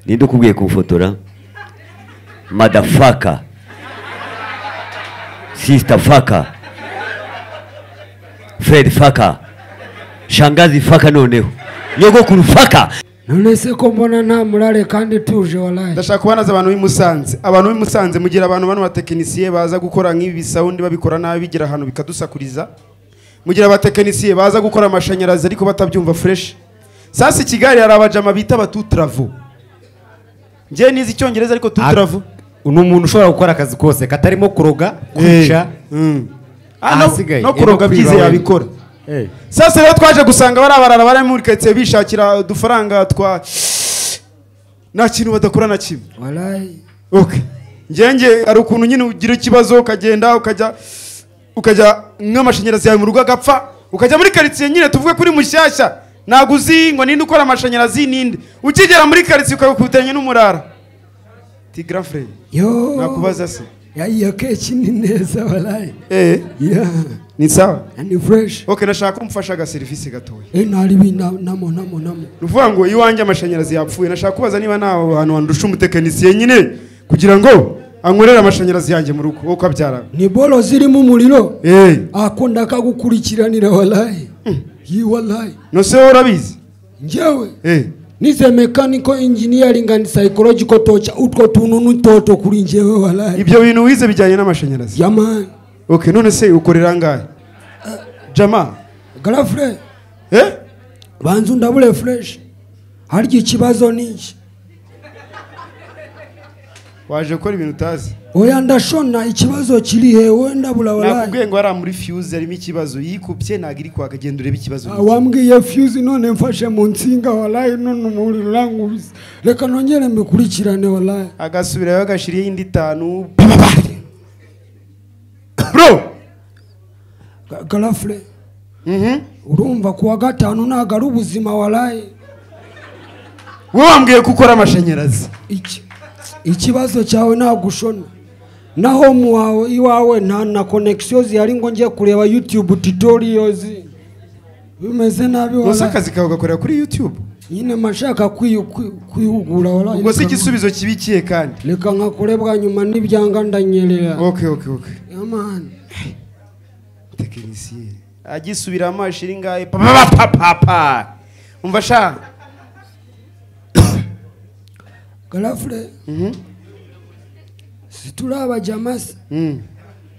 ninde ukubwiye kufotora madafaka sister faka Fred faka shangazi faka noneho nyogokuru faka none se ko mbona nta murare kandi tuje wallahi ndashaka kubanaza abantu b'imusanze mugira abantu bano batekinisiye baza gukora nk'ibi sound babikora nabi bigira hano bikadusakuriza mugira abatekinisiye baza gukora amashanyarazi ariko batabyumva fresh sasa Kigali hari abajama bita batutravo nje nizi icyongereza ariko tutravo umuntu ushobora gukora akazi kose katarimo kuroga kwica no kuroga byize yabikora sasa rero twaje gusanga barabarara bari muri ketse bishakira udufaranga twa nta kintu badakora na kimwe wallahi okay njenge ari ukuntu nyine ugira ikibazo ukagenda ukajya nk'amashanyarazi yawe mu rugo agapfa ukajya muri quartier nyine tuvuge kuri mushyashya naguzi ngo ninde ukora amashanyarazi ninde ukigera muri quartier ukakutanye n'umurara ti grand frère yo nakubaza se ya keki ni neza wallahi ya ni sawa ni fresh okay nashaka kumfasha ga service gatoya nari namo ruvuga ngo iwanjye amashanyarazi yapfuye nashaka kubaza niba naho hantu wandusha umutekinisiye nyine kugira ngo ankorera amashanyarazi yanjye mu rugo uko abyara ni bolo zirimo umuriro akunda kagukurikiranira wallahi yi wallahi no se urabizi njyewe nize mechanical engineering and psychological torture utwo tuntu n'utoto kuri njyewe wallahi ibyo bintu wize bijyanye n'amashanyarazi yaman okay none se ukorera ngahe jama garafre banzu ndabule fresh harya ikibazo niki waje gukora ibintu utazi oya ndashona ikibazo kiri hewe ndabula wallahi nakubwiye ngo ari muri fuse harimo ikibazo yikupye nagiri kwa kagenda urebe ikibazo wambwiye fuse none mfashe mu nsinga wallahi none umuriro urangubise reka nongere mbikurikirane wallahi agasubirayo agashiriye indi 5 bro garafre urumva kuwa gatanu naga ari ubuzima wallahi wowe wambwiye gukora amashanyarazi ikibazo cyawe nagushona naho muwawe iwawe nta na connection zihari ngo ngiye kureba YouTube tutorials bimeze nabi wala Gusa akazi kawe gakorera kuri YouTube nyine mashaka kwihugura wala ubwo se igisubizo kibikiye kandi reka nkakurebwa nyuma n'ibyanga ndanyerera okay yaman tekinisiye agisubira amashiri ngaye papa umva sha garafre situraba jamasi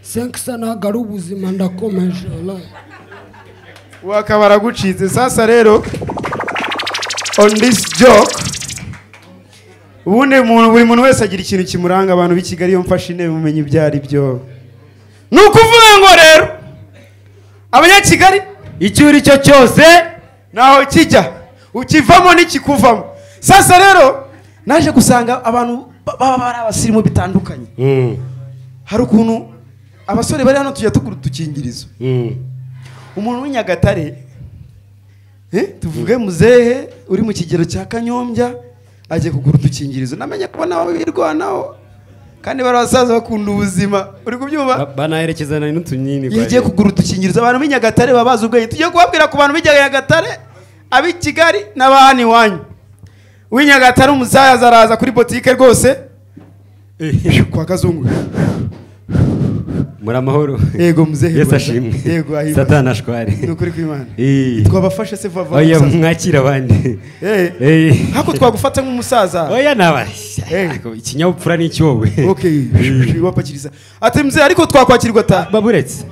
senkisa nagaru ubuzima ndakomeje wallahi wakabara gucize sasa rero on this joke buri muntu wese agira ikintu kimuranga abantu b'ikigali yo mfashe intebe mumenye ibyari byo nukuvuga ngo rero abanyakigali icyuri cyo cyose naho kijya ukivamo n'ikikuvamo sasa rero naje gusanga abantu bari abasirimu bitandukanye hari ukuntu abasore bari hano tujya tugura udukingirizo umuntu w'Inyagatare tuvuge muzehe uri mu kigero cya Kanyombya aje kugura udukingirizo namenye kubona abo birwanaho kandi barasaza bakunda ubuzima uri kubyumva banaherekezana n'utunyini yagiye kugura udukingirizo abantu b'Inyagatare babaza ubwenge tugiye kubabwira ku bantu b'Inyagatare abi Kigali n'abahani wanyu w'Inyagatare umusaza zaraza kuri botike rwose kwa Kazungu muri amahoro yego muzehe Yesu ashimwe yego ahimba Satani ashware nukuri kw'Imana twabafashe se vava oya mwakira abandi hako twagufata nk'umusaza oya nawe ikinyabupfura ni cyowe okay wapakiriza ati mzee ariko twakwakirwa ta baburetse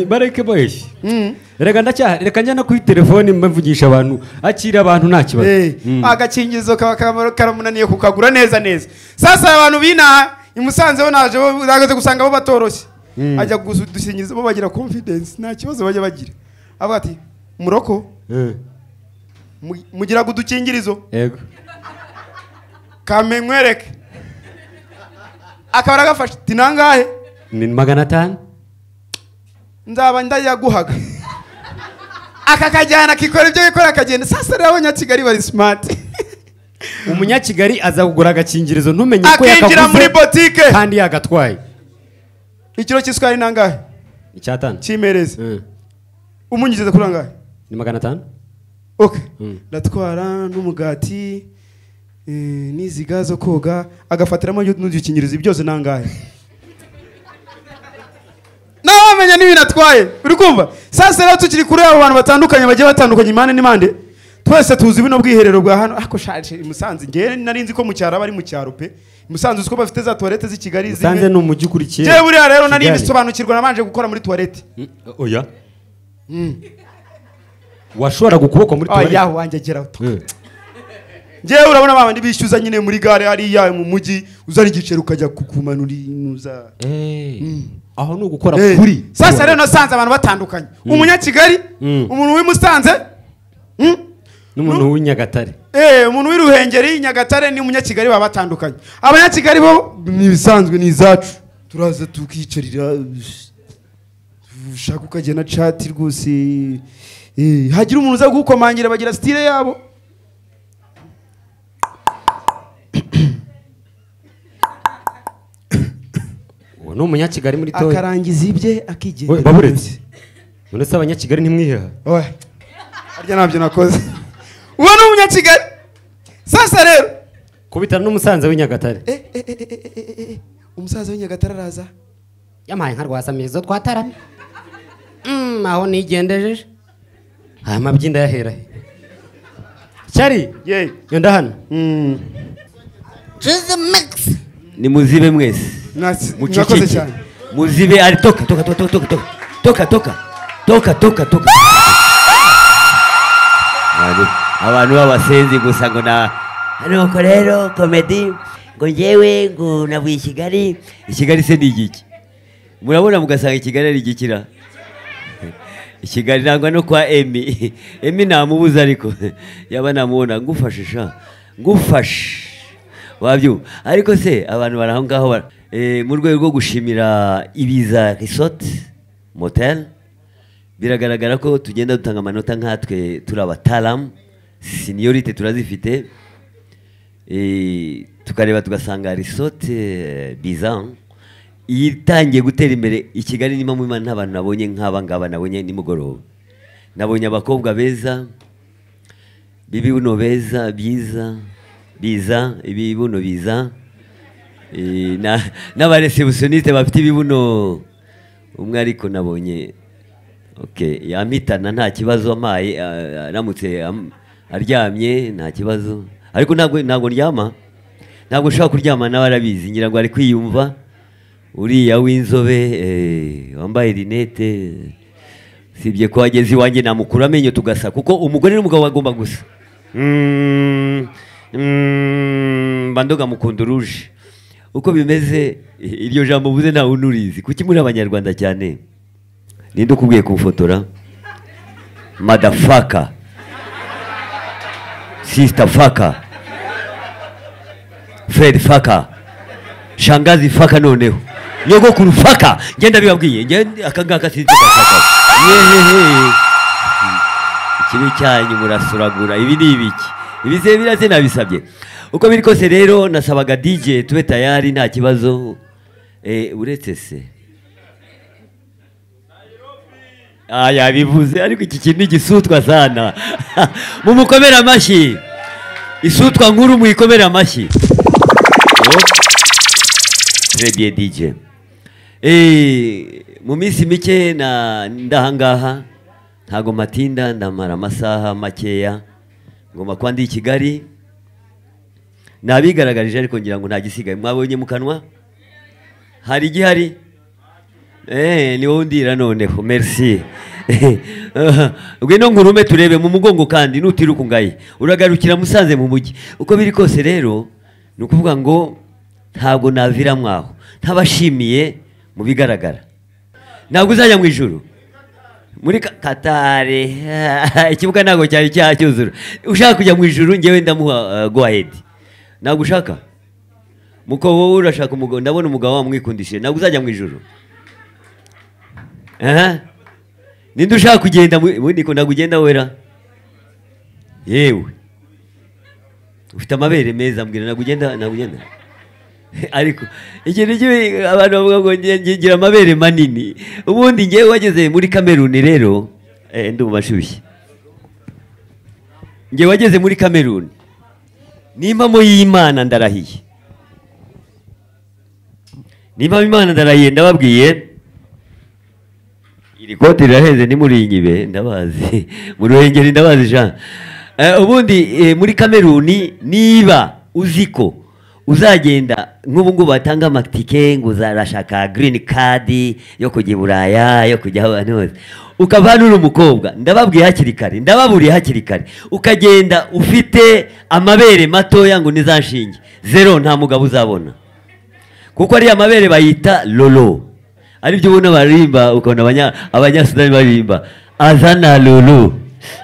bareke boyeshi reka njya no kuri telefone mbavugisha abantu akira abantu nta kibazo agakingirizo karamunaniye kukagura neza sasa abantu bina imusanze bo naje bagaze gusanga bo batoroshye ajya gusingiriza bo bagira confidence nta kibazo bajya bagira avuga ati muroko mugira gudukingirizo yego kamenwereke akabara gafashe tinangahe ni 500 nzaba ndayaguhaga akakajyana kikora ibyo bikora akagenda sasa rero abanyakigali bari smart umunyakigali aza kugura agakingirizo ntumenye ko yakaguze muri botike kandi yagatwaye ikiro cy'isukari nangahe icyatanu cimereze umunyigeze kuri angahe ni 500 okay ndatwara n'umugati n'izi ga zo koga agafatiramo n'udukingirizo byose nangahe nawe wamenya n'ibintu atwaye uri kumva sasa rero tukiri kuri abo bantu batandukanye bagiye batandukanye impande n'impande twese tuzi bino bwiherero bwa hano ako shaje Musanze ngewe nari nzi ko mu cyaro bari mu cyaro pe Musanze uko bafite za toilette z'i Kigali zimwe Musanze ni umujyi ukurikiye je buriya rero nari bisobanukirwa nabanje gukora muri toilette oya washobora gukuboko muri toilette oya wanje gera ngewe urabona babandi bishyuza nyine muri gare hariya mu mujyi uzana igiceri ukajya kukumanura inuza aho ni ugukora kuri sasa rero nasanze abantu batandukanye umunyakigali umuntu w'imusanze n'umuntu w'inyagatare umuntu w'iruhengeri Nyagatare ni umunyakigali baba batandukanye abanyakigali bo nibisanzwe ni izacu turaza tukicarira ushaka ukagena chat rwose hagira umuntu uza gukomangira bagira style yabo no umunyakigali muri toye akarangiza ibye akigenda baburetse none se abanyakigali ntimwiha oya arya nabyo nakoze uwo ni umunyakigali sasa rero kubitana n'umusanze w'inyagatare umusaza w'inyagatare araza yamaye nka rwasamizo twataramye aho nigendejeje aya mabyinda yahera cyari yenda hano ni muzibe mwese mwakoze cyane muzibe ari toka abantu b'abasenzi gusa ngo na nuko rero komedi ngo ngewe ngo navuye i Kigali se ni igiki murabona mugasanga i Kigali ari igikira i Kigali nangwa no kwa Emi namubuza ariko yaba namubona ngufashe wabyo ariko se abantu baraho ngaho mu rwego rwo gushimira Ibiza Resort Motel biragaragara ko tugenda dutanga amanota nkatwe turi abataramu seniority turazifite tukareba tugasanga resort Bizan itangiye gutera imbere i Kigali nimo mu Imana n'abantu nabonye nk'aba ngaba nabonye nimugoroba nabonye abakobwa beza bibibuno beza biza ibibuno biza n'abareceptioniste bafite ibibuno umwe ariko nabonye yamitana nta kibazo amaye aramutse aryamye nta kibazo ariko ntabwo ndyama ntabwo ushobora kuryama nawe arabizi ngira ngo ari kwiyumva uriya w'inzobe wambaye rinete sibye ko wageze iwanjye namukura amenyo tugasa kuko umugore n'umugabo bagomba gusa bandoga mukunda ruje uko bimeze iryo jambo uvuze ntawe unurizi kuki muri abanyarwanda cyane ninde ukubwiye kumfotora madafaka sister faka Fred faka shangazi faka noneho nyogokuru faka ngenda bibabwiye ngende akangaka sinzi faka ikibi cyanyu murasuragura ibi ni ibiki ibize biraze nabisabye uko biri kose rero nasabaga DJ tube tayari nta kibazo uretse se yabivuze ariko iki kintu gisutwa sana mumukomera amashyi isutwa nkuru muyikomera amashyi très bien DJ mu minsi mike ndahangaha ntago matinda ndamara amasaha makeya ngomba kuba ndi i Kigali nabigaragarije ariko ngira ngo nta gisigaye mwabonye mu kanwa hari igihari ni wowe ndira noneho merci ngwino ngurume turebe mu mugongo kandi nutiruka ungaye uragarukira Musanze mu mujyi uko biri kose rero ni ukuvuga ngo ntabwo navira mwaho ntabashimiye mu bigaragara ntabwo uzajya mu ijuru muri Katare ikibuga ntabwo cyari cyuzura ushaka kujya mu ijuru ngewe ndamuha go ahead ntabwo ushaka muko wowe urashaka umugabo ndabona umugabo wamwikundishije ntabwo uzajya mu ijuru ninde ushaka kugenda ubundi ko ntabwo ugenda wera yewe ufite amabere meza mbwira ntabwo ugenda ariko ikintu kibi abantu bavuga ngo ngira amabere manini ubundi ngewe wageze muri Kameruni rero ndumva ashyushye ngewe wageze muri Kameruni n'impamo y'Imana ndarahiye, n'impamo y'Imana ndarahiye, ndababwiye iri kote riraheze nimurinyibe ndabazi mu Ruhengeri ndabazi Jean. Ubundi muri Kameruni niba uziko uzagenda nk'ubu ngubu batanga amatike ngo uzarashaka green card yo kujya i Buraya yo kujya ahantu hose, ukavanura umukobwa, ndababwiye hakiri kare, ndababuriye hakiri kare, ukagenda ufite amabere matoya ngo nizanshinge zero, nta mugabo uzabona, kuko ari amabere bayita lolo, ari byo ubona baririmba, ukabona abanyasudani baririmba azana lulu,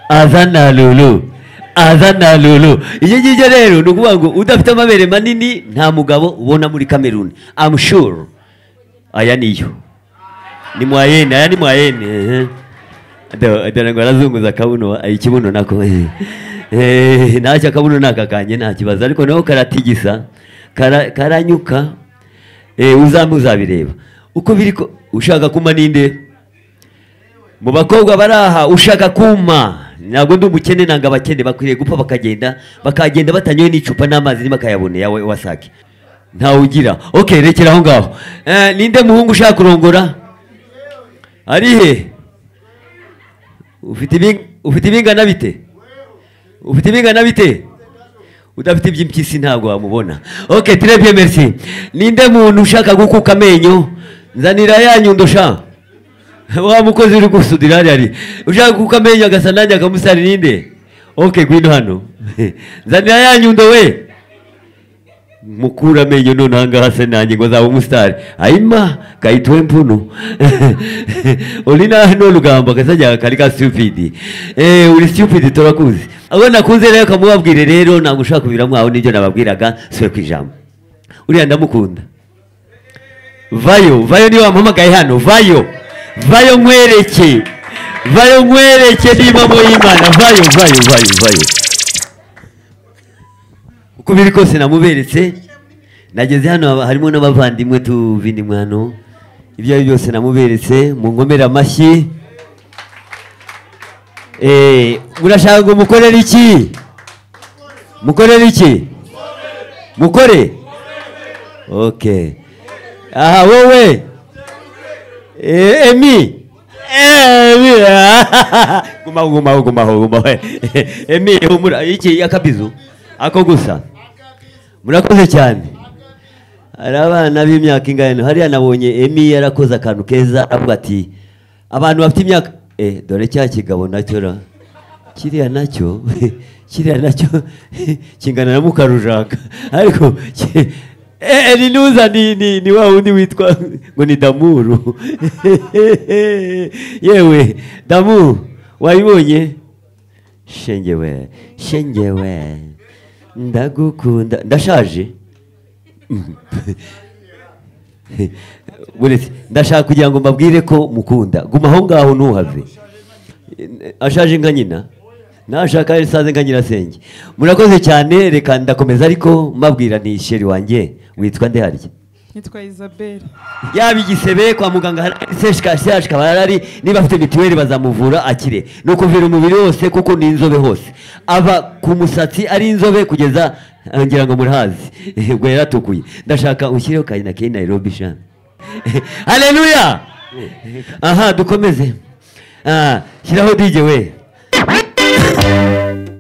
azana lulu, azana lulu. Iyo ngibyo rero ni ukuvuga ngo udafite amabere manini nta mugabo ubona muri Kameruni. I'm sure aya niyo ni mwayene, aya ni mwayene. Dore ngo arazunguza akabuno, ikibuno nako ntacyo akabuno nakakanye nta kibazo, ariko naho karatigisa karanyuka. Uzabireba uko biri ko ushaka kuma ninde mu bakobwa baraha, ushaka kuma ntabwo ndi umukene, nanga abakene bakwiriye gupfa bakagenda batanyoye n'icupa n'amazi nimakayabone yawe wasake ntawe ugira. Okay, rekera aho ngaho. Ninde muhungu ushaka kurongora ari he? Ufite ibingana bite? Ufite ibingana bite? Udafite iby'impyisi ntabwo wamubona. Okay, très bien, merci. Ninde muntu ushaka gukuka amenyo? Nzanira ya nyundo sha. Wa mukozi uri gusudira ari. Ushaka gukuka amenyo agasa nanjye akamusari ninde? Okay, gwino hano. Nzanira ya nyundo we. Mukura amenyo none hanga hase nanjye ngo zaba umusitari. Ayima kayitwe mpunu. Olina no lugamba kasajya kari ka stupid. Uri stupid turakuzi. Abo nakunze rero kamubabwire rero ntabwo ushaka kubiramwa aho nibyo nababwiraga swe kwijambo. Uriya ndamukunda. Vayo niyo wampamagaye hano, vayo nkwereke. Vayo nkwereke n'impamo y'Imana, vayo. Uko biri kose namuberetse, nageze hano harimo n'abavandimwe tuvindimwe hano, ibyo byose namuberetse, mu ngomera amashyi. Murashaka ngo mukorere iki? Mukore? Okay. Aha wowe Emi gumaho Emi humura iki akabizu ako gusa. Murakoze cyane. Ari abana b'imyaka ingana hariya nabonye Emi yarakoze akantu keza avuga ati abantu bafite imyaka dore cya kigabo nacyo ra kiriya nacyo kingana na Mukarujaka, ariko ninuza ni wa wundi witwa ngo ni Damuru. Yewe Damu wayibonye? Shengewe ndagukunda, ndashaje. Buretse ndashaka kugira ngo mbabwire ko mukunda, guma aho ngaho ntuhave. Ashaje nka nyina, nashaka isaze nka nyirasenge. Murakoze cyane, reka ndakomeza ariko mbabwira ni sheri wanjye witwa nde harya? Nitwa Isabelle. Yaba igisebe kwa muganga hari kabarari, niba afite mituweli bazamuvura akire. No kuvira umubiri wose kuko ni inzobe hose. Aba ku musatsi ari inzobe kugeza ngira ngo murahazi. Ubwo yaratukuye. Ndashaka ushyireho kayina ke Nairobi sha. Haleluya. Aha dukomeze. Shyiraho DJ we.